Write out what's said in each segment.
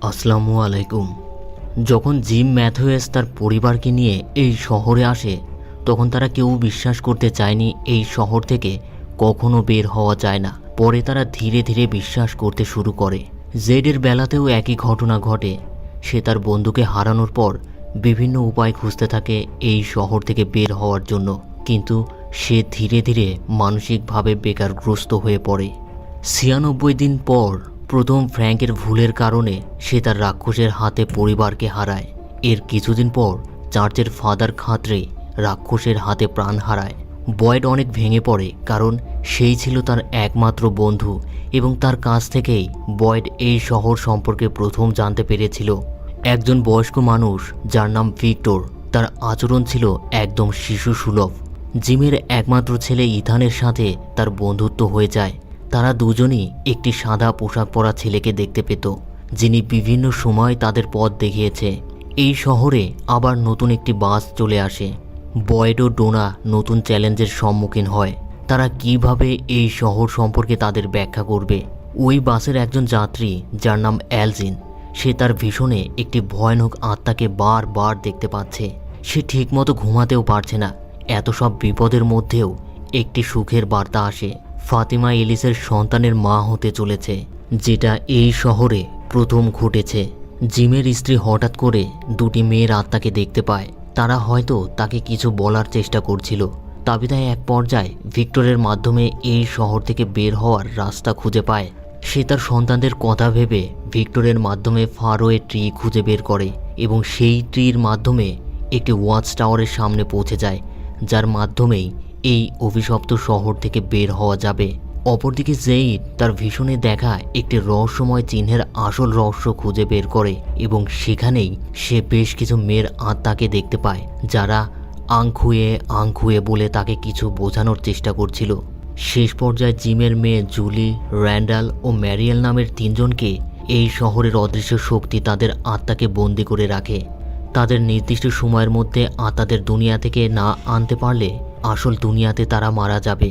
আসসালামু আলাইকুম। যখন জিম ম্যাথুয়েস তার পরিবারকে নিয়ে এই শহরে আসে তখন তারা কেউ বিশ্বাস করতে চায়নি এই শহর থেকে কখনো বের হওয়া যায় না। পরে তারা ধীরে ধীরে বিশ্বাস করতে শুরু করে। জেডের বেলাতেও একই ঘটনা ঘটে। সে তার বন্ধুকে হারানোর পর বিভিন্ন উপায় খুঁজতে থাকে এই শহর থেকে বের হওয়ার জন্য, কিন্তু সে ধীরে ধীরে মানসিকভাবে বেকারগ্রস্ত হয়ে পড়ে। ৯৬ দিন পর প্রথম ফ্র্যাঙ্কের ভুলের কারণে সে তার রাক্ষসের হাতে পরিবারকে হারায়। এর কিছুদিন পর চার্চের ফাদার খাত্রে রাক্ষসের হাতে প্রাণ হারায়। বয়েড অনেক ভেঙে পড়ে, কারণ সেই ছিল তার একমাত্র বন্ধু এবং তার কাছ থেকেই বয়েড এই শহর সম্পর্কে প্রথম জানতে পেরেছিল। একজন বয়স্ক মানুষ যার নাম ভিক্টর, তার আচরণ ছিল একদম শিশু সুলভ। জিমের একমাত্র ছেলে ইথানের সাথে তার বন্ধুত্ব হয়ে যায়। তারা দুজনই একটি সাদা পোশাক পরা ছেলেকে দেখতে পেত, যিনি বিভিন্ন সময় তাদের পথ দেখিয়েছে। এই শহরে আবার নতুন একটি বাস চলে আসে। বয়েড ও ডোনা নতুন চ্যালেঞ্জের সম্মুখীন হয়। তারা কিভাবে এই শহর সম্পর্কে তাদের ব্যাখ্যা করবে। ওই বাসের একজন যাত্রী যার নাম অ্যালজিন, সে তার ভীষণে একটি ভয়ানক আত্মাকে বারবার দেখতে পাচ্ছে। সে ঠিকমতো ঘুমাতেও পারছে না। এত সব বিপদের মধ্যেও একটি সুখের বার্তা আসে। ফাতিমা এলিসের সন্তানের মা হতে চলেছে, যেটা এই শহরে প্রথম ঘটেছে। জিমের স্ত্রী হঠাৎ করে দুটি মেয়ের আত্মাকে দেখতে পায়। তারা হয়তো তাকে কিছু বলার চেষ্টা করছিল। তাবিদায় এক পর্যায়ে ভিক্টরের মাধ্যমে এই শহর থেকে বের হওয়ার রাস্তা খুঁজে পায়। সে তার সন্তানদের কথা ভেবে ভিক্টরের মাধ্যমে ফারোয়ে ট্রি খুঁজে বের করে এবং সেই ট্রির মাধ্যমে একটি ওয়াচ টাওয়ারের সামনে পৌঁছে যায়, যার মাধ্যমেই এই অভিশপ্ত শহর থেকে বের হওয়া যাবে। অপরদিকে জেইড তার ভীষণে দেখা একটি রহস্যময় চিহ্নের আসল রহস্য খুঁজে বের করে এবং সেখানেই সে বেশ কিছু মেয়ের আত্মাকে দেখতে পায়, যারা আংখুয়ে আংখুয়ে বলে তাকে কিছু বোঝানোর চেষ্টা করছিল। শেষ পর্যায়ে জিমের মেয়ে জুলি, র্যান্ডাল ও ম্যারিয়েল নামের তিনজনকে এই শহরের অদৃশ্য শক্তি তাদের আত্মাকে বন্দি করে রাখে। তাদের নির্দিষ্ট সময়ের মধ্যে আত্মাদের দুনিয়া থেকে না আনতে পারলে আসল দুনিয়াতে তারা মারা যাবে।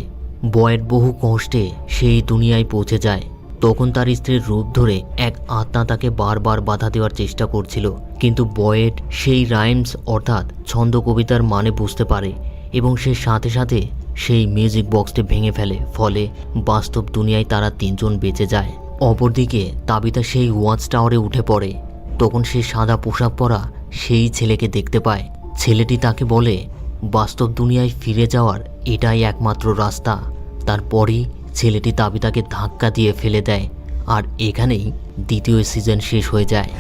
বয়েড বহু কষ্টে সেই দুনিয়ায় পৌঁছে যায়। তখন তার স্ত্রীর রূপ ধরে এক আত্মা তাকে বারবার বাধা দেওয়ার চেষ্টা করছিল, কিন্তু বয়েড সেই রাইমস অর্থাৎ ছন্দ কবিতার মানে বুঝতে পারে এবং সে সাথে সাথে সেই মিউজিক বক্সটি ভেঙে ফেলে। ফলে বাস্তব দুনিয়ায় তারা তিনজন বেঁচে যায়। অপরদিকে তাবিতা সেই ওয়াচ টাওয়ারে উঠে পড়ে। তখন সে সাদা পোশাক পরা সেই ছেলেকে দেখতে পায়। ছেলেটি তাকে বলে বাস্তব দুনিয়ায় ফিরে যাওয়ার এটাই একমাত্র রাস্তা। তারপরই ছেলেটি তাবিতাকে ধাক্কা দিয়ে ফেলে দেয়, আর এখানেই দ্বিতীয় সিজন শেষ হয়ে যায়।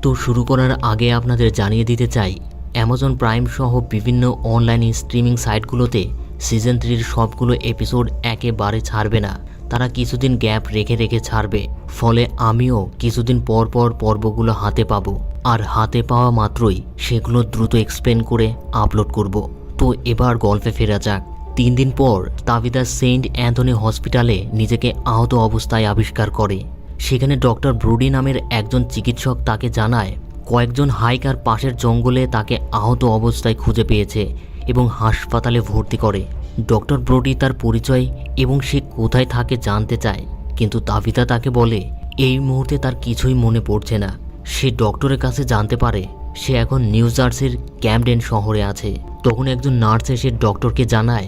তো শুরু করার আগে আপনাদের জানিয়ে দিতে চাই, অ্যামাজন প্রাইম সহ বিভিন্ন অনলাইন স্ট্রিমিং সাইটগুলোতে সিজন 3-র সবগুলো এপিসোড একেবারে ছাড়বে না। তারা কিছুদিন গ্যাপ রেখে রেখে ছাড়বে। ফলে আমিও কিছুদিন পর পর পর্বগুলো হাতে পাবো, আর হাতে পাওয়া মাত্রই সেগুলো দ্রুত এক্সপ্লেন করে আপলোড করব। তো এবার গল্পে ফেরা যাক। 3 দিন পর তাবিদা সেন্ট অ্যান্থনি হসপিটালে নিজেকে আহত অবস্থায় আবিষ্কার করে। সেখানে ডক্টর ব্রুডি নামের একজন চিকিৎসক তাকে জানায় কয়েকজন হাইকার পাশের জঙ্গলে তাকে আহত অবস্থায় খুঁজে পেয়েছে এবং হাসপাতালে ভর্তি করে। ডক্টর ব্রুডি তার পরিচয় এবং সে কোথায় থাকে জানতে চায়, কিন্তু তাবিতা তাকে বলে এই মুহূর্তে তার কিছুই মনে পড়ছে না। সে ডক্টরের কাছে জানতে পারে সে এখন নিউ জার্সির ক্যামডেন শহরে আছে। তখন একজন নার্স এসে ডক্টরকে জানায়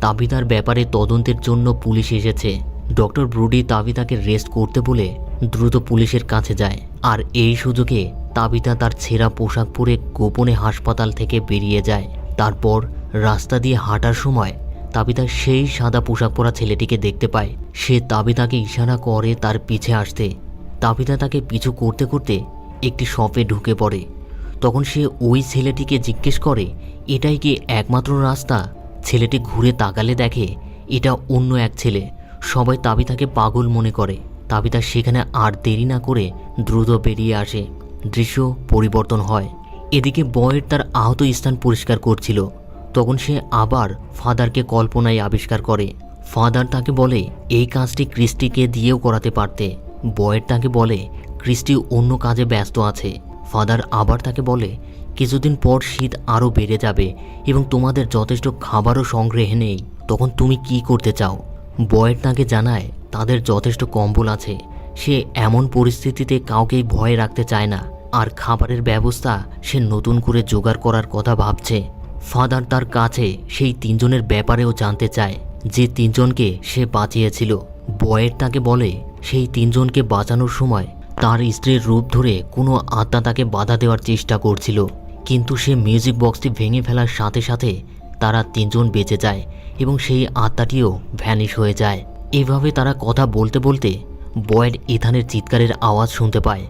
তাবিতার ব্যাপারে তদন্তের জন্য পুলিশ এসেছে। ডক্টর ব্রুডি তাবিতাকে রেস্ট করতে বলে দ্রুত পুলিশের কাছে যায়, আর এই সুযোগে তাবিতা তার ছেঁড়া পোশাক পরে গোপনে হাসপাতাল থেকে বেরিয়ে যায়। তারপর রাস্তা দিয়ে হাঁটার সময় তাবিতা সেই সাদা পোশাক পরা ছেলেটিকে দেখতে পায়। সে তাবিতাকে ইশারা করে তার পিছে আসতে। তাবিতা তাকে পিছু করতে করতে একটি শপে ঢুকে পড়ে। তখন সে ওই ছেলেটিকে জিজ্ঞেস করে এটাই কি একমাত্র রাস্তা। ছেলেটি ঘুরে তাকালে দেখে এটা অন্য এক ছেলে। সবাই তাবিতাকে পাগল মনে করে। তাবিতা সেখানে আর দেরি না করে দ্রুত বেরিয়ে আসে। দৃশ্য পরিবর্তন হয়। এদিকে বয়েড তার আহত স্থান পরিষ্কার করছিল। তখন সে আবার ফাদারকে কল্পনায় আবিষ্কার করে। ফাদার তাকে বলে এই কাজটি ক্রিস্টিকে দিয়েও করাতে পারতে। বয়েড তাকে বলে ক্রিস্টি অন্য কাজে ব্যস্ত আছে। ফাদার আবার তাকে বলে কিছুদিন পর শীত আরও বেড়ে যাবে এবং তোমাদের যথেষ্ট খাবারও সংগ্রহে নেই। তখন তুমি কি করতে চাও? বয়েড তাকে জানায় তাদের যথেষ্ট কম্বল আছে, সে এমন পরিস্থিতিতে কাউকেই ভয় রাখতে চায় না, আর খাবারের ব্যবস্থা সে নতুন করে জোগাড় করার কথা ভাবছে। ফাদার তার কাছে সেই তিনজনের ব্যাপারেও জানতে চায়, যে তিনজনকে সে বাঁচিয়েছিল। বয়েড তাকে বলে সেই তিনজনকে বাঁচানোর সময় তার স্ত্রীর রূপ ধরে কোনো আত্মা তাকে বাধা দেওয়ার চেষ্টা করছিল, কিন্তু সে মিউজিক বক্সটি ভেঙে ফেলার সাথে সাথে তারা তিনজন বেঁচে যায় এবং সেই আত্মাটিও ভ্যানিশ হয়ে যায়। এভাবে তারা কথা বলতে বলতে বয়েড ইথানের চিৎকারের আওয়াজ শুনতে পায়।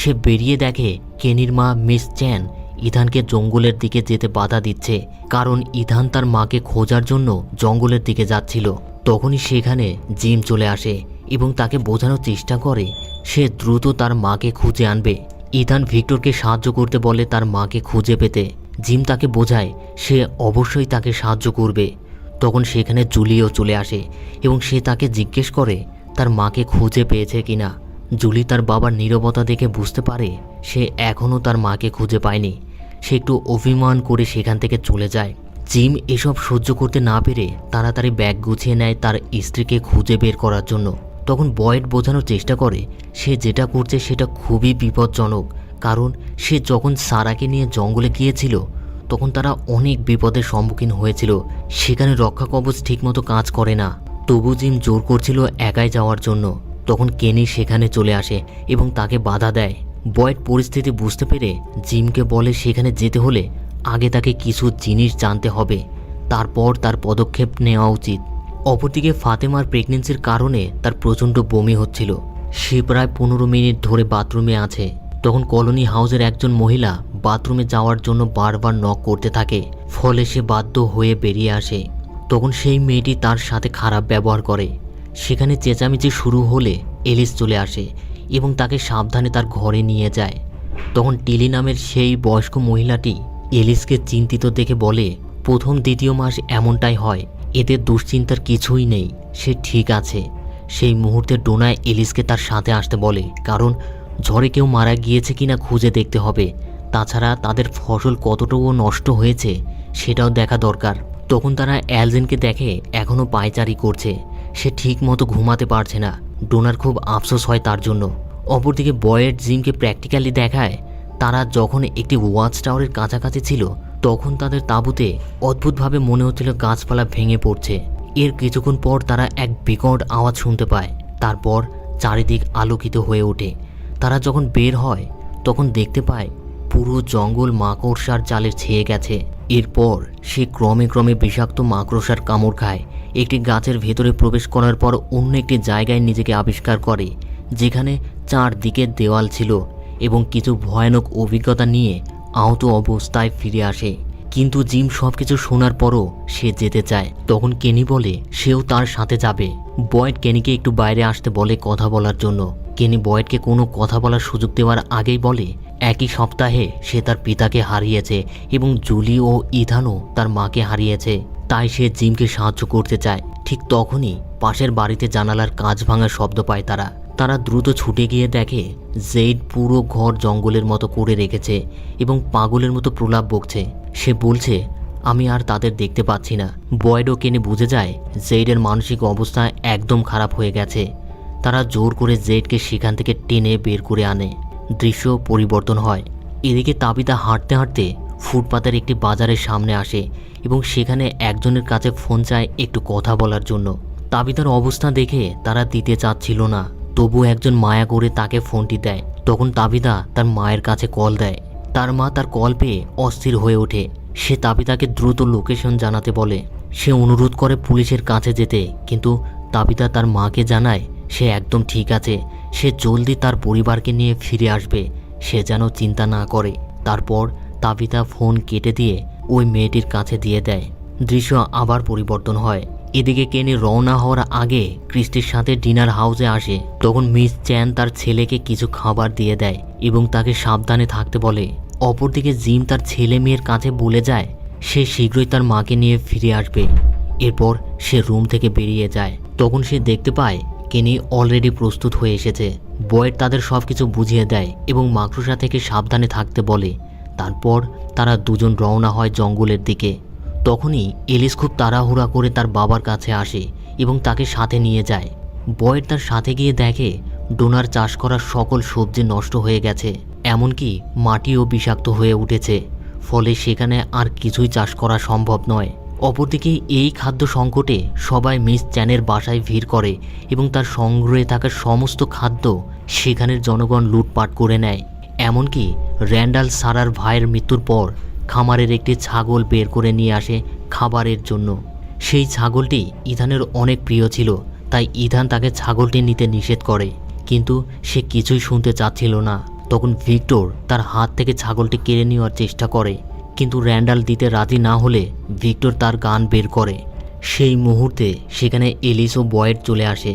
সে বেরিয়ে দেখে কেনির মা মিস চ্যান ইথানকে জঙ্গলের দিকে যেতে বাধা দিচ্ছে, কারণ ইথান তার মাকে খোঁজার জন্য জঙ্গলের দিকে যাচ্ছিল। তখনই সেখানে জিম চলে আসে এবং তাকে বোঝানোর চেষ্টা করে সে দ্রুত তার মাকে খুঁজে আনবে। ইথান ভিক্টরকে সাহায্য করতে বলে তার মাকে খুঁজে পেতে। জিম তাকে বোঝায় সে অবশ্যই তাকে সাহায্য করবে। তখন সেখানে জুলিও চলে আসে এবং সে তাকে জিজ্ঞেস করে তার মাকে খুঁজে পেয়েছে কিনা। জুলি তার বাবার নীরবতা দেখে বুঝতে পারে সে এখনও তার মাকে খুঁজে পায়নি। সে একটু অভিমান করে সেখান থেকে চলে যায়। জিম এসব সহ্য করতে না পেরে তাড়াতাড়ি ব্যাগ গুছিয়ে নেয় তার স্ত্রীকে খুঁজে বের করার জন্য। তখন বয়েড বোঝানোর চেষ্টা করে সে যেটা করছে সেটা খুবই বিপজ্জনক, কারণ সে যখন সারাকে নিয়ে জঙ্গলে গিয়েছিল তখন তারা অনেক বিপদের সম্মুখীন হয়েছিল। সেখানে রক্ষা কবচ ঠিকমতো কাজ করে না, তবু জিম জোর করছিল একাই যাওয়ার জন্য। তখন কেনি সেখানে চলে আসে এবং তাকে বাধা দেয়। বয়েড পরিস্থিতি বুঝতে পেরে জিমকে বলে সেখানে যেতে হলে আগে তাকে কিছু জিনিস জানতে হবে, তারপর তার পদক্ষেপ নেওয়া উচিত। অপরদিকে ফাতেমার প্রেগনেন্সির কারণে তার প্রচণ্ড বমি হচ্ছিল। সে প্রায় 15 মিনিট ধরে বাথরুমে আছে। তখন কলোনি হাউসের একজন মহিলা বাথরুমে যাওয়ার জন্য বারবার নক করতে থাকে, ফলে সে বাধ্য হয়ে বেরিয়ে আসে। তখন সেই মেয়েটি তার সাথে খারাপ ব্যবহার করে। সেখানে চেঁচামেচি শুরু হলে এলিস চলে আসে এবং তাকে সাবধানে তার ঘরে নিয়ে যায়। তখন টিলি নামের সেই বয়স্ক মহিলাটি এলিসকে চিন্তিত দেখে বলে, প্রথম দ্বিতীয় মাস এমনটাই হয়, এতে দুশ্চিন্তার কিছুই নেই, সে ঠিক আছে। সেই মুহূর্তে ডোনা এলিসকে তার সাথে আসতে বলে, কারণ ঝড়ে কেউ মারা গিয়েছে কিনা খুঁজে দেখতে হবে, তাছাড়া তাদের ফসল কতটুকু নষ্ট হয়েছে সেটাও দেখা দরকার। তখন তারা অ্যালজেনকে দেখে এখনও পায়চারি করছে, সে ঠিক মতো ঘুমাতে পারছে না। ডোনার খুব আফসোস হয় তার জন্য। অপরদিকে বয়েড জিমকে প্র্যাকটিক্যালি দেখায় তারা যখন একটি ওয়াচ টাওয়ারের কাছাকাছি ছিল তখন তাদের তাঁবুতে অদ্ভুতভাবে মনে হচ্ছিল গাছপালা ভেঙে পড়ছে। এর কিছুক্ষণ পর তারা এক বিকট আওয়াজ শুনতে পায়, তারপর চারিদিক আলোকিত হয়ে ওঠে। তারা যখন বের হয় তখন দেখতে পায় পুরো জঙ্গল মাকড়সার জালে ছেয়ে গেছে। এরপর সে ক্রমে ক্রমে বিষাক্ত মাকড়সার কামড় খায়। একটি গাছের ভেতরে প্রবেশ করার পর অন্য একটি জায়গায় নিজেকে আবিষ্কার করে, যেখানে চারদিকে দেওয়াল ছিল এবং কিছু ভয়ানক অভিজ্ঞতা নিয়ে আহত অবস্থায় ফিরে আসে। কিন্তু জিম সবকিছু শোনার পরও সে যেতে চায়। তখন কেনি বলে সেও তার সাথে যাবে। বয়েড কেনিকে একটু বাইরে আসতে বলে কথা বলার জন্য। কেনি বয়েডকে কোনো কথা বলার সুযোগ দেওয়ার আগেই বলে একই সপ্তাহে সে তার পিতাকে হারিয়েছে এবং জুলি ও ইথানও তার মাকে হারিয়েছে, তাই সে জিমকে সাহায্য করতে চায়। ঠিক তখনই পাশের বাড়িতে জানালার কাঁচ ভাঙার শব্দ পায় তারা দ্রুত ছুটে গিয়ে দেখে জেইড পুরো ঘর জঙ্গলের মতো করে রেখেছে এবং পাগলের মতো প্রলাপ বকছে। সে বলছে, আমি আর তাদের দেখতে পাচ্ছি না। বয়েড ও কেনি বুঝে যায় জেইডের মানসিক অবস্থা একদম খারাপ হয়ে গেছে। তারা জোর করে জেইডকে সেখান থেকে টেনে বের করে আনে। দৃশ্য পরিবর্তন হয়। এদিকে তাবিতা হাঁটতে হাঁটতে ফুটপাতের একটি বাজারের সামনে আসে এবং সেখানে একজনের কাছে ফোন চায় একটু কথা বলার জন্য। তাবিতার অবস্থা দেখে তারা দিতে চাচ্ছিল না, তবু একজন মায়া করে তাকে ফোনটি দেয়। তখন তাবিতা তার মায়ের কাছে কল দেয়। তার মা তার কল পেয়ে অস্থির হয়ে ওঠে। সে তাবিতাকে দ্রুত লোকেশন জানাতে বলে। সে অনুরোধ করে পুলিশের কাছে যেতে, কিন্তু তাবিতা তার মাকে জানায় সে একদম ঠিক আছে, সে জলদি তার পরিবারকে নিয়ে ফিরে আসবে, সে যেন চিন্তা না করে। তারপর তাবিতা ফোন কেটে দিয়ে ওই মেয়েটির কাছে দিয়ে দেয়। দৃশ্য আবার পরিবর্তন হয়। এদিকে কেনি রওনা হওয়ার আগে ক্রিস্টির সাথে ডিনার হাউসে আসে। তখন মিস চ্যান তার ছেলেকে কিছু খাবার দিয়ে দেয় এবং তাকে সাবধানে থাকতে বলে। অপরদিকে জিম তার ছেলে মেয়ের কাছে বলে যায় সে শীঘ্রই তার মাকে নিয়ে ফিরে আসবে। এরপর সে রুম থেকে বেরিয়ে যায়। তখন সে দেখতে পায় কেনি অলরেডি প্রস্তুত হয়ে এসেছে। বয়েড তাদের সবকিছু বুঝিয়ে দেয় এবং মাকড়সা থেকে সাবধানে থাকতে বলে। তারপর তারা দুজন রওনা হয় জঙ্গলের দিকে। তখনই এলিস খুব তাড়াহুড়া করে তার বাবার কাছে আসে এবং তাকে সাথে নিয়ে যায়। বয়েড তার সাথে গিয়ে দেখে ডোনার চাষ করা সকল সবজি নষ্ট হয়ে গেছে, এমনকি মাটিও বিষাক্ত হয়ে উঠেছে। ফলে সেখানে আর কিছুই চাষ করা সম্ভব নয়। অপরদিকে এই খাদ্য সংকটে সবাই মিস চ্যানের বাসায় ভিড় করে এবং তার সংগ্রহে থাকা সমস্ত খাদ্য সেখানের জনগণ লুটপাট করে নেয়। এমনকি র্যান্ডাল সারার ভাইয়ের মৃত্যুর পর খামারের একটি ছাগল বের করে নিয়ে আসে খাবারের জন্য। সেই ছাগলটি ইথানের অনেক প্রিয় ছিল, তাই ইথান তাকে ছাগলটি নিতে নিষেধ করে, কিন্তু সে কিছুই শুনতে চাচ্ছিল না। তখন ভিক্টর তার হাত থেকে ছাগলটি কেড়ে নেওয়ার চেষ্টা করে, কিন্তু র্যান্ডাল দিতে রাজি না হলে ভিক্টর তার গান বের করে। সেই মুহূর্তে সেখানে এলিস ও বয়েড চলে আসে।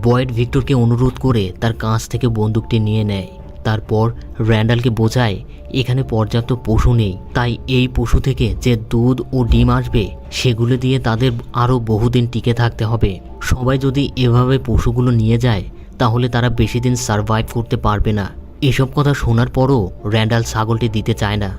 বয়েড ভিক্টরকে অনুরোধ করে তার কাছ থেকে বন্দুকটি নিয়ে নেয়। তারপর র্যান্ডালকে বোঝায় এখানে পর্যাপ্ত পশু নেই, তাই এই পশু থেকে যে দুধ ও ডিম আসবে সেগুলো দিয়ে তাদের আরও বহুদিন টিকে থাকতে হবে। সবাই যদি এভাবে পশুগুলো নিয়ে যায় তাহলে তারা বেশি দিন সারভাইভ করতে পারবে না। এসব কথা শোনার পরও র্যান্ডাল ছাগলটি দিতে চায় না।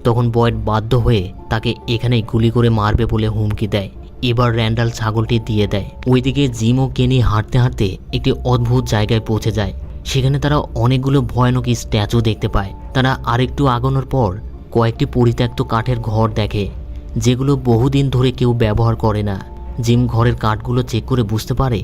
তখন বয়েড বাধ্য হয়ে তাকে এখানেই গুলি করে মারবে বলে হুমকি দেয়। এবার র্যান্ডাল ছাগলটি দিয়ে দেয়। ওইদিকে জিম ও কেনি হাঁটতে হাঁটতে একটি অদ্ভুত জায়গায় পৌঁছে যায়। সেখানে তারা অনেকগুলো ভয়ানক স্ট্যাচু দেখতে পায়। তারা আরেকটু আগানোর পর কয়েকটি পরিত্যক্ত কাঠের ঘর দেখে, যেগুলো বহুদিন ধরে কেউ ব্যবহার করে না। জিম ঘরের কাঠগুলো চেক করে বুঝতে পারে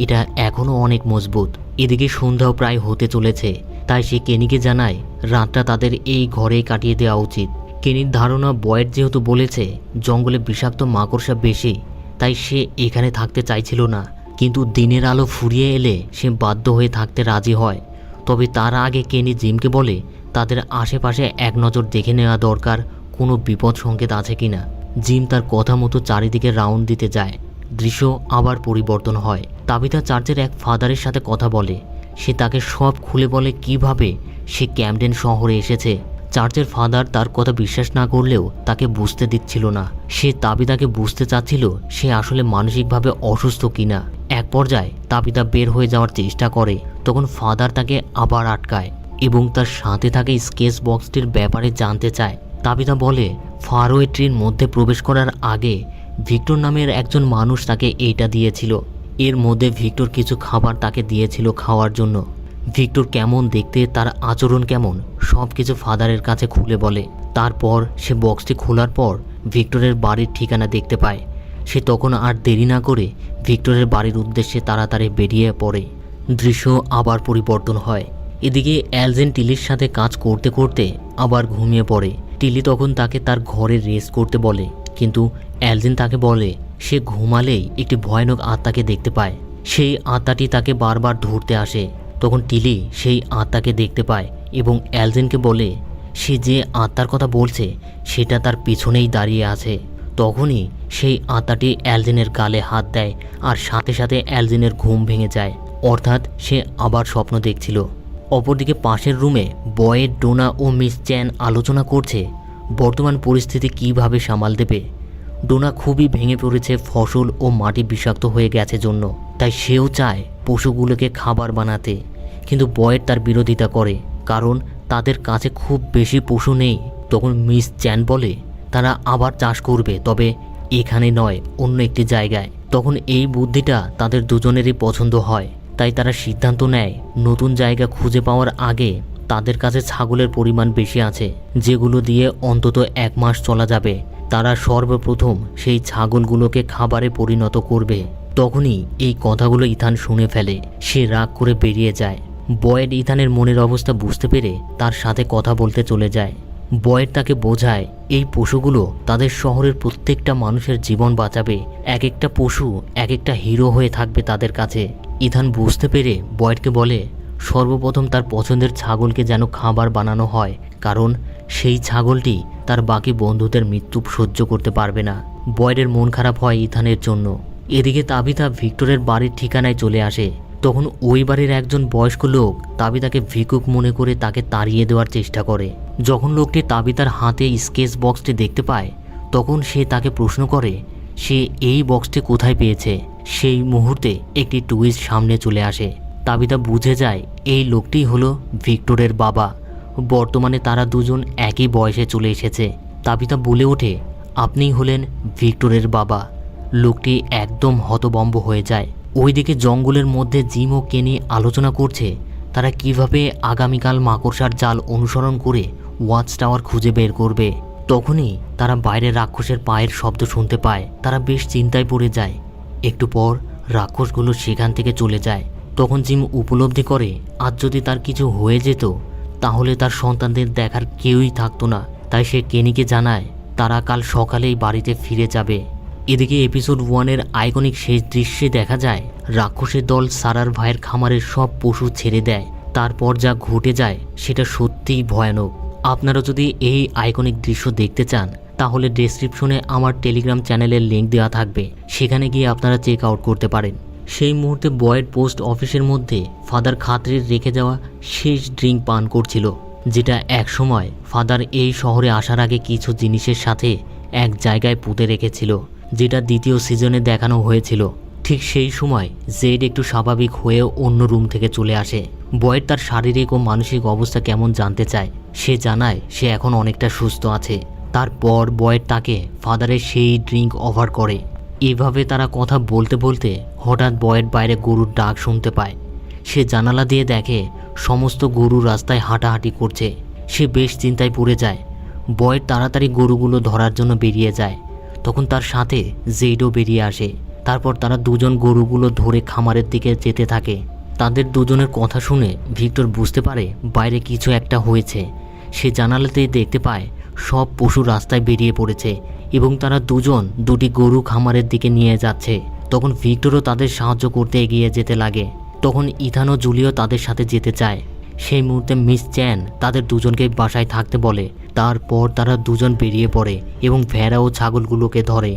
এটা এখনও অনেক মজবুত। এদিকে সন্ধ্যাও প্রায় হতে চলেছে, তাই সে কেনিকে জানায় রাতটা তাদের এই ঘরেই কাটিয়ে দেওয়া উচিত। কেনির ধারণা বয়েড যেহেতু বলেছে জঙ্গলে বিষাক্ত মাকড়সা বেশি, তাই সে এখানে থাকতে চাইছিল না। কিন্তু দিনের আলো ফুরিয়ে এলে সে বাধ্য হয়ে থাকতে রাজি হয়। তবে তার আগে কেনি জিমকে বলে তাদের আশেপাশে এক নজর দেখে নেওয়া দরকার, কোনো বিপদ সংকেত আছে কিনা। জিম তার কথা মতো চারিদিকে রাউন্ড দিতে যায়। দৃশ্য আবার পরিবর্তন হয়। তাবিথা চার্চের এক ফাদারের সাথে কথা বলে। সে তাকে সব খুলে বলে কিভাবে সে ক্যামডেন শহরে এসেছে। চার্চের ফাদার তার কথা বিশ্বাস না করলেও তাকে বুঝতে দিচ্ছিল না। সে তাবিদাকে বুঝতে চাচ্ছিল সে আসলে মানসিকভাবে অসুস্থ কিনা। এক পর্যায়ে তাবিদা বের হয়ে যাওয়ার চেষ্টা করে, তখন ফাদার তাকে আবার আটকায় এবং তার সাথে থাকা স্কেচ বক্সটির ব্যাপারে জানতে চায়। তাবিদা বলে ফারোয়ে ট্রির মধ্যে প্রবেশ করার আগে ভিক্টর নামের একজন মানুষ তাকে এইটা দিয়েছিল। এর মধ্যে ভিক্টর কিছু খাবার তাকে দিয়েছিল খাওয়ার জন্য। ভিক্টর কেমন দেখতে, তার আচরণ কেমন, সব কিছু ফাদারের কাছে খুলে বলে। তারপর সে বক্সটি খোলার পর ভিক্টরের বাড়ির ঠিকানা দেখতে পায়। সে তখন আর দেরি না করে ভিক্টরের বাড়ির উদ্দেশ্যে তাড়াতাড়ি বেরিয়ে পড়ে। দৃশ্য আবার পরিবর্তন হয়। এদিকে অ্যালজেন টিলির সাথে কাজ করতে করতে আবার ঘুমিয়ে পড়ে। টিলি তখন তাকে তার ঘরে রেস্ট করতে বলে, কিন্তু অ্যালজেন তাকে বলে সে ঘুমালেই একটি ভয়ানক আত্মাকে দেখতে পায়। সেই আত্মাটি তাকে বারবার ধরতে আসে। তখন টিলি সেই আত্মাকে দেখতে পায় এবং অ্যালজেনকে বলে সে যে আত্মার কথা বলছে সেটা তার পিছনেই দাঁড়িয়ে আছে। তখনই সেই আত্মাটি অ্যালজেনের গালে হাত দেয় আর সাথে সাথে অ্যালজেনের ঘুম ভেঙে যায়, অর্থাৎ সে আবার স্বপ্ন দেখছিল। অপরদিকে পাশের রুমে বয়েড, ডোনা ও মিস চ্যান আলোচনা করছে বর্তমান পরিস্থিতি কিভাবে সামাল দেবে। ডোনা খুবই ভেঙে পড়েছে ফসল ও মাটি বিষাক্ত হয়ে গেছে জন্য, তাই সেও চায় পশুগুলোকে খাবার বানাতে। কিন্তু বয়েড তার বিরোধিতা করে, কারণ তাদের কাছে খুব বেশি পশু নেই। তখন মিস চ্যান বলে তারা আবার চাষ করবে, তবে এখানে নয়, অন্য একটি জায়গায়। তখন এই বুদ্ধিটা তাদের দুজনেরই পছন্দ হয়, তাই তারা সিদ্ধান্ত নেয় নতুন জায়গা খুঁজে পাওয়ার আগে তাদের কাছে ছাগলের পরিমাণ বেশি আছে, যেগুলো দিয়ে অন্তত 1 মাস চলা যাবে। তারা সর্বপ্রথম সেই ছাগলগুলোকে খাবারে পরিণত করবে। তখনই এই কথাগুলো ইথান শুনে ফেলে। সে রাগ করে বেরিয়ে যায়। বয়েড ইথানের মনের অবস্থা বুঝতে পেরে তার সাথে কথা বলতে চলে যায়। বয়েড তাকে বোঝায় এই পশুগুলো তাদের শহরের প্রত্যেকটা মানুষের জীবন বাঁচাবে। এক একটা পশু এক একটা হিরো হয়ে থাকবে তাদের কাছে। ইথান বুঝতে পেরে বয়েডকে বলে সর্বপ্রথম তার পছন্দের ছাগলকে যেন খাবার বানানো হয়, কারণ সেই ছাগলটি তার বাকি বন্ধুদের মৃত্যু সহ্য করতে পারবে না। বয়েডের মন খারাপ হয় ইথানের জন্য। এদিকে তাবিথা ভিক্টরের বাড়ির ঠিকানায় চলে আসে। তখন ওই বাড়ির একজন বয়স্ক লোক তাবিতাকে ভিকুক মনে করে তাকে তাড়িয়ে দেওয়ার চেষ্টা করে। যখন লোকটি তাবিতার হাতে স্কেচ বক্সটি দেখতে পায় তখন সে তাকে প্রশ্ন করে সে এই বক্সটি কোথায় পেয়েছে। সেই মুহূর্তে একটি টুইস্ট সামনে চলে আসে। তাবিতা বুঝে যায় এই লোকটিই হলো ভিক্টরের বাবা। বর্তমানে তারা দুজন একই বয়সে চলে এসেছে। তাবিতা বলে ওঠে আপনিই হলেন ভিক্টরের বাবা। লোকটি একদম হতভম্ব হয়ে যায়। ওইদিকে জঙ্গলের মধ্যে জিম ও কেনি আলোচনা করছে তারা কিভাবে আগামীকাল মাকড়সার জাল অনুসরণ করে ওয়াচ টাওয়ার খুঁজে বের করবে। তখনই তারা বাইরে রাক্ষসের পায়ের শব্দ শুনতে পায়। তারা বেশ চিন্তায় পড়ে যায়। একটু পর রাক্ষসগুলো সেখান থেকে চলে যায়। তখন জিম উপলব্ধি করে আজ যদি তার কিছু হয়ে যেত তাহলে তার সন্তানদের দেখার কেউই থাকতো না। তাই সে কেনিকে জানায় তারা কাল সকালেই বাড়িতে ফিরে যাবে। এদিকে এপিসোড 1-এর আইকনিক শেষ দৃশ্যে দেখা যায় রাক্ষসের দল সারার ভাইয়ের খামারের সব পশু ছেড়ে দেয়। তারপর যা ঘটে যায় সেটা সত্যিই ভয়ানক। আপনারা যদি এই আইকনিক দৃশ্য দেখতে চান তাহলে ডেসক্রিপশনে আমার টেলিগ্রাম চ্যানেলের লিঙ্ক দেওয়া থাকবে, সেখানে গিয়ে আপনারা চেক আউট করতে পারেন। সেই মুহূর্তে বয়েড পোস্ট অফিসের মধ্যে ফাদার খাতরের রেখে যাওয়া শেষ ড্রিঙ্ক পান করছিল, যেটা একসময় ফাদার এই শহরে আসার আগে কিছু জিনিসের সাথে এক জায়গায় পুঁতে রেখেছিল, যেটা দ্বিতীয় সিজনে দেখানো হয়েছিল। ঠিক সেই সময় জেড একটু স্বাভাবিক হয়ে অন্য রুম থেকে চলে আসে। বয়েড তার শারীরিক ও মানসিক অবস্থা কেমন জানতে চায়। সে জানায় সে এখন অনেকটা সুস্থ আছে। তারপর বয়েড তাকে ফাদারের সেই ড্রিঙ্ক অফার করে। এভাবে তারা কথা বলতে বলতে হঠাৎ বয়েড বাইরে গরুর ডাক শুনতে পায়। সে জানালা দিয়ে দেখে সমস্ত গরু রাস্তায় হাঁটাহাঁটি করছে। সে বেশ চিন্তায় পড়ে যায়। বয়েড তাড়াতাড়ি গরুগুলো ধরার জন্য বেরিয়ে যায়। তখন তার সাথে জেডও বেরিয়ে আসে। তারপর তারা দুজন গরুগুলো ধরে খামারের দিকে যেতে থাকে। তাদের দুজনের কথা শুনে ভিক্টর বুঝতে পারে বাইরে কিছু একটা হয়েছে। সে জানালাতেই দেখতে পায় সব পশু রাস্তায় বেরিয়ে পড়েছে এবং তারা দুজন দুটি গরু খামারের দিকে নিয়ে যাচ্ছে। তখন ভিক্টরও তাদের সাহায্য করতে এগিয়ে যেতে লাগে। তখন ইথান ও জুলিও তাদের সাথে যেতে চায়। সেই মুহূর্তে মিস চ্যান তাদের দুজনকে বাসায় থাকতে বলে। তারপর তারা দুজন বেরিয়ে পড়ে এবং ভেড়া ও ছাগলগুলোকে ধরে।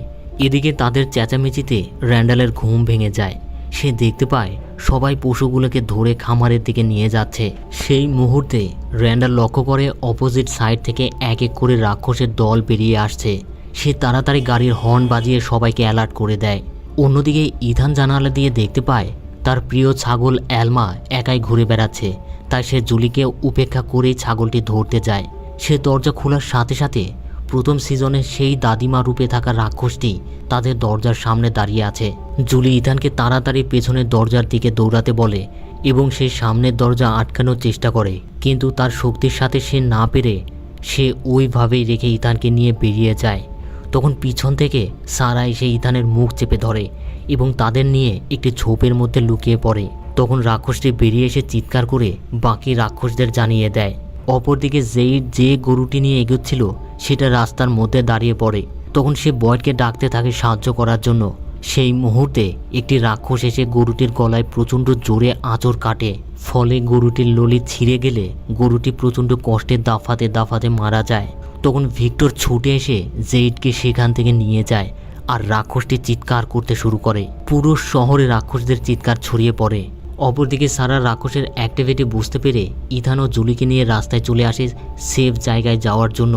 এদিকে তাদের চেঁচামেচিতে র্যান্ডালের ঘুম ভেঙে যায়। সে দেখতে পায় সবাই পশুগুলোকে ধরে খামারের দিকে নিয়ে যাচ্ছে। সেই মুহূর্তে র্যান্ডাল লক্ষ্য করে অপোজিট সাইড থেকে এক এক করে রাক্ষসের দল বেরিয়ে আসছে। সে তাড়াতাড়ি গাড়ির হর্ন বাজিয়ে সবাইকে অ্যালার্ট করে দেয়। অন্যদিকে ইথান জানালা দিয়ে দেখতে পায় তার প্রিয় ছাগল অ্যালমা একাই ঘুরে বেড়াচ্ছে। তাই সে জুলিকে উপেক্ষা করেই ছাগলটি ধরতে যায়। সে দরজা খোলার সাথে সাথে প্রথম সিজনে সেই দাদিমা রূপে থাকা রাক্ষসটি তাদের দরজার সামনে দাঁড়িয়ে আছে। জুলি ইথানকে তাড়াতাড়ি পেছনের দরজার দিকে দৌড়াতে বলে এবং সে সামনের দরজা আটকানোর চেষ্টা করে, কিন্তু তার শক্তির সাথে সে না পেরে সে ওইভাবেই রেখে ইথানকে নিয়ে বেরিয়ে যায়। তখন পিছন থেকে সারা এসে ইথানের মুখ চেপে ধরে এবং তাদের নিয়ে একটি ঝোপের মধ্যে লুকিয়ে পড়ে। তখন রাক্ষসটি বেরিয়ে এসে চিৎকার করে বাকি রাক্ষসদের জানিয়ে দেয়। অপরদিকে জেইড যে গরুটি নিয়ে এগোচ্ছিল সেটা রাস্তার মধ্যে দাঁড়িয়ে পড়ে। তখন সে বয়েডকে ডাকতে থাকে সাহায্য করার জন্য। সেই মুহূর্তে একটি রাক্ষস এসে গরুটির গলায় প্রচণ্ড জোরে আঁচড় কাটে। ফলে গরুটির ললি ছিঁড়ে গেলে গরুটি প্রচণ্ড কষ্টে দাফাতে দাফাতে মারা যায়। তখন ভিক্টর ছুটে এসে জেইডকে সেখান থেকে নিয়ে যায় আর রাক্ষসটি চিৎকার করতে শুরু করে। পুরো শহরে রাক্ষসদের চিৎকার ছড়িয়ে পড়ে। অপরদিকে সারা রাক্ষসের অ্যাক্টিভিটি বুঝতে পেরে ইথান ও জুলিকে নিয়ে রাস্তায় চলে আসে সেফ জায়গায় যাওয়ার জন্য।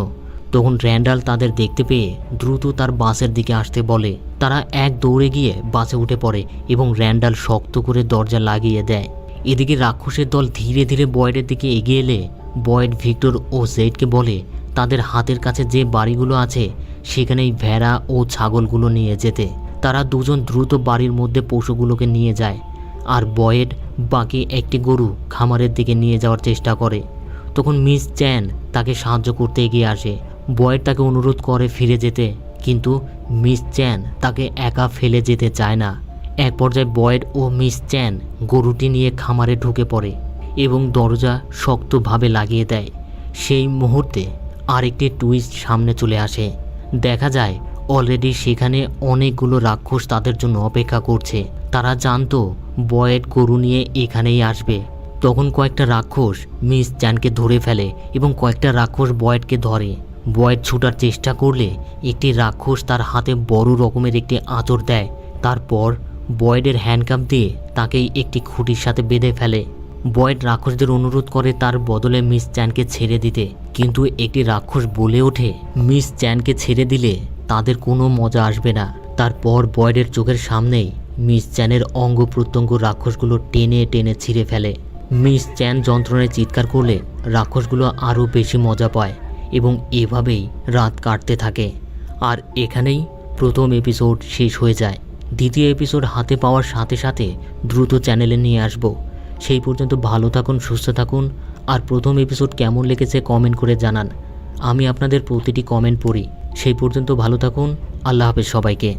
তখন র্যান্ডাল তাদের দেখতে পেয়ে দ্রুত তার বাসের দিকে আসতে বলে। তারা এক দৌড়ে গিয়ে বাসে উঠে পড়ে এবং র্যান্ডাল শক্ত করে দরজা লাগিয়ে দেয়। এদিকে রাক্ষসের দল ধীরে ধীরে বয়েডের দিকে এগিয়ে এলে বয়েড ভিক্টর ও জেডকে বলে তাদের হাতের কাছে যে বাড়িগুলো আছে সেখানেই ভেড়া ও ছাগলগুলো নিয়ে যেতে। তারা দুজন দ্রুত বাড়ির মধ্যে পশুগুলোকে নিয়ে যায় আর বয়েড বাকি একটি গরু খামারের দিকে নিয়ে যাওয়ার চেষ্টা করে। তখন মিস চ্যান তাকে সাহায্য করতে এগিয়ে আসে। বয়েড তাকে অনুরোধ করে ফিরে যেতে, কিন্তু মিস চ্যান তাকে একা ফেলে যেতে চায় না। এক পর্যায়ে বয়েড ও মিস চ্যান গরুটি নিয়ে খামারে ঢুকে পড়ে এবং দরজা শক্তভাবে লাগিয়ে দেয়। সেই মুহূর্তে আরেকটি টুইস্ট সামনে চলে আসে। দেখা যায় অলরেডি সেখানে অনেকগুলো রাক্ষস তাদের জন্য অপেক্ষা করছে। তারা জানতো বয়েড গরু নিয়ে এখানেই আসবে। তখন কয়েকটা রাক্ষস মিস চ্যানকে ধরে ফেলে এবং কয়েকটা রাক্ষস বয়েডকে ধরে। বয়েড ছুটার চেষ্টা করলে একটি রাক্ষস তার হাতে বড় রকমের একটি আঁচড় দেয়। তারপর বয়েডের হ্যান্ডকাপ দিয়ে তাকেই একটি খুঁটির সাথে বেঁধে ফেলে। বয়েড রাক্ষসদের অনুরোধ করে তার বদলে মিস চ্যানকে ছেড়ে দিতে, কিন্তু একটি রাক্ষস বলে ওঠে মিস চ্যানকে ছেড়ে দিলে তাদের কোনো মজা আসবে না। তারপর বয়েডের চোখের সামনেই মিস চ্যানের অঙ্গ প্রত্যঙ্গ রাক্ষসগুলো টেনে টেনে ছিঁড়ে ফেলে। মিস চ্যান যন্ত্রণায় চিৎকার করলে রাক্ষসগুলো আরও বেশি মজা পায় এবং এভাবেই রাত কাটতে থাকে। আর এখানেই প্রথম এপিসোড শেষ হয়ে যায়। দ্বিতীয় এপিসোড হাতে পাওয়ার সাথে সাথে দ্রুত চ্যানেলে নিয়ে আসব। সেই পর্যন্ত ভালো থাকুন, সুস্থ থাকুন। আর প্রথম এপিসোড কেমন লেগেছে কমেন্ট করে জানান। আমি আপনাদের প্রতিটি কমেন্ট পড়ি। সেই পর্যন্ত ভালো থাকুন। আল্লাহ হাফেজ সবাইকে।